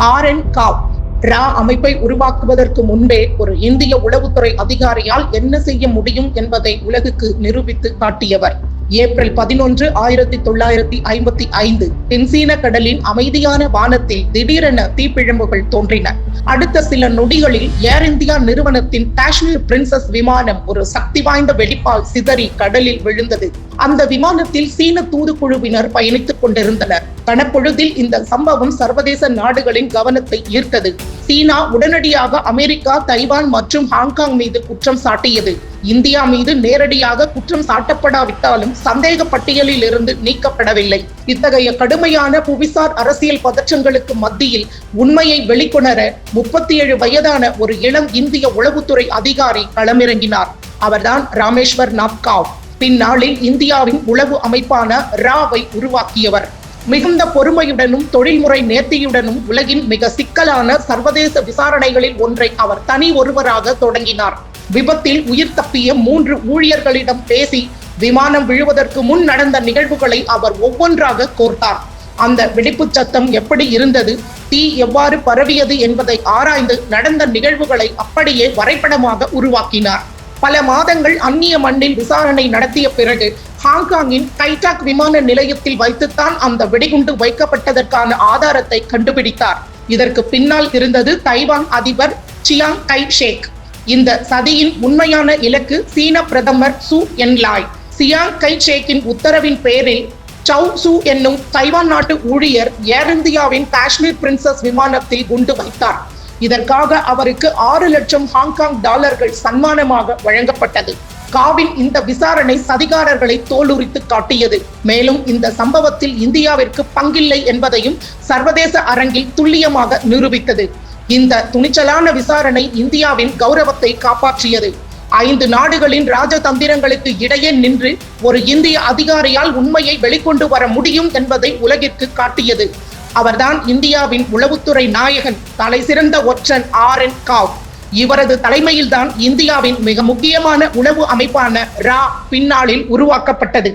R. N.. காவ் ரா அமைப்பை உருவாக்குவதற்கு முன்பே ஒரு இந்திய உளவுத்துறை அதிகாரியால் என்ன செய்ய முடியும் என்பதை உலகுக்கு நிரூபித்து காட்டியவர். ஏப்ரல் 11, 1955 தென்சீன கடலின் அமைதியான வானத்தில் திடீரென தீப்பிழம்புகள் தோன்றின. அடுத்த சில நொடிகளில் ஏர் இந்தியா நிறுவனத்தின் காஷ்மீர் பிரின்சஸ் விமானம் ஒரு சக்தி வாய்ந்த வெடிப்பால் சிதறி கடலில் விழுந்தது. அந்த விமானத்தில் சீன தூதுக்குழுவினர் பயணித்துக் கொண்டிருந்தனர். கனப்பொழுதில் இந்த சம்பவம் சர்வதேச நாடுகளின் கவனத்தை ஈர்த்தது. சீனா உடனடியாக அமெரிக்கா, தைவான் மற்றும் ஹாங்காங் மீது குற்றம் சாட்டியது. இந்தியா மீது நேரடியாக குற்றம் சாட்டப்படாவிட்டாலும் சந்தேக பட்டியலில் இருந்து நீக்கப்படவில்லை. இத்தகைய கடுமையான புவிசார் அரசியல் பதற்றங்களுக்கு மத்தியில் உண்மையை வெளிக்கொணர 37 வயதான ஒரு இளம் இந்திய உளவுத்துறை அதிகாரி களமிறங்கினார். அவர்தான் ராமேஸ்வர் நாத் காவ். பின்னாளில் இந்தியாவின் உளவு அமைப்பான ராவை உருவாக்கியவர். மிகுந்த பொறுமையுடனும் தொழில்முறை நேர்த்தியுடனும் உலகின் மிக சிக்கலான சர்வதேச விசாரணைகளில் ஒன்றை அவர் தனி ஒருவராக தொடங்கினார். விபத்தில் உயிர் தப்பிய 3 ஊழியர்களிடம் பேசி விமானம் விழுவதற்கு முன் நடந்த நிகழ்வுகளை அவர் ஒவ்வொன்றாக கோர்த்தார். அந்த வெடிப்பு சத்தம் எப்படி இருந்தது, தீ எவ்வாறு பரவியது என்பதை ஆராய்ந்து நடந்த நிகழ்வுகளை அப்படியே வரைபடமாக உருவாக்கினார். பல மாதங்கள் அந்நிய மண்ணில் விசாரணை நடத்திய பிறகு ஹாங்காங்கின் கைடாக் விமான நிலையத்தில் வைத்துத்தான் அந்த வெடிகுண்டு வைக்கப்பட்டதற்கான ஆதாரத்தை கண்டுபிடித்தார். இதற்கு பின்னால் இருந்தது தைவான் அதிபர் சியாங் கை ஷேக். இந்த சதியின் உண்மையான இலக்கு சீன பிரதமர் சு என்லாய். சியாங் கை ஷேக்கின் உத்தரவின் பேரில் சவ் சு என்னும் தைவான் நாட்டு ஊழியர் ஏர் இந்தியாவின் காஷ்மீர் பிரின்சஸ் விமானத்தில் குண்டு வைத்தார். இதற்காக அவருக்கு 6 லட்சம் ஹாங்காங் டாலர்கள் சன்மானமாக வழங்கப்பட்டது. காவின் இந்த விசாரணை சதிகாரர்களை தோலுரித்து காட்டியது. மேலும் இந்த சம்பவத்தில் இந்தியாவிற்கு பங்கில்லை என்பதையும் சர்வதேச அரங்கில் துல்லியமாக நிரூபித்தது. இந்த துணிச்சலான விசாரணை இந்தியாவின் கௌரவத்தை காப்பாற்றியது. 5 நாடுகளின் ராஜதந்திரங்களுக்கு இடையே நின்று ஒரு இந்திய அதிகாரியால் உண்மையை வெளிக்கொண்டு வர முடியும் என்பதை உலகிற்கு காட்டியது. அவர்தான் இந்தியாவின் உளவுத்துறை நாயகன், தலை சிறந்த ஒற்றன் ஆர்.என். காவ். இவரது தலைமையில்தான் இந்தியாவின் மிக முக்கியமான உளவு அமைப்பான ரா பின்னாளில் உருவாக்கப்பட்டது.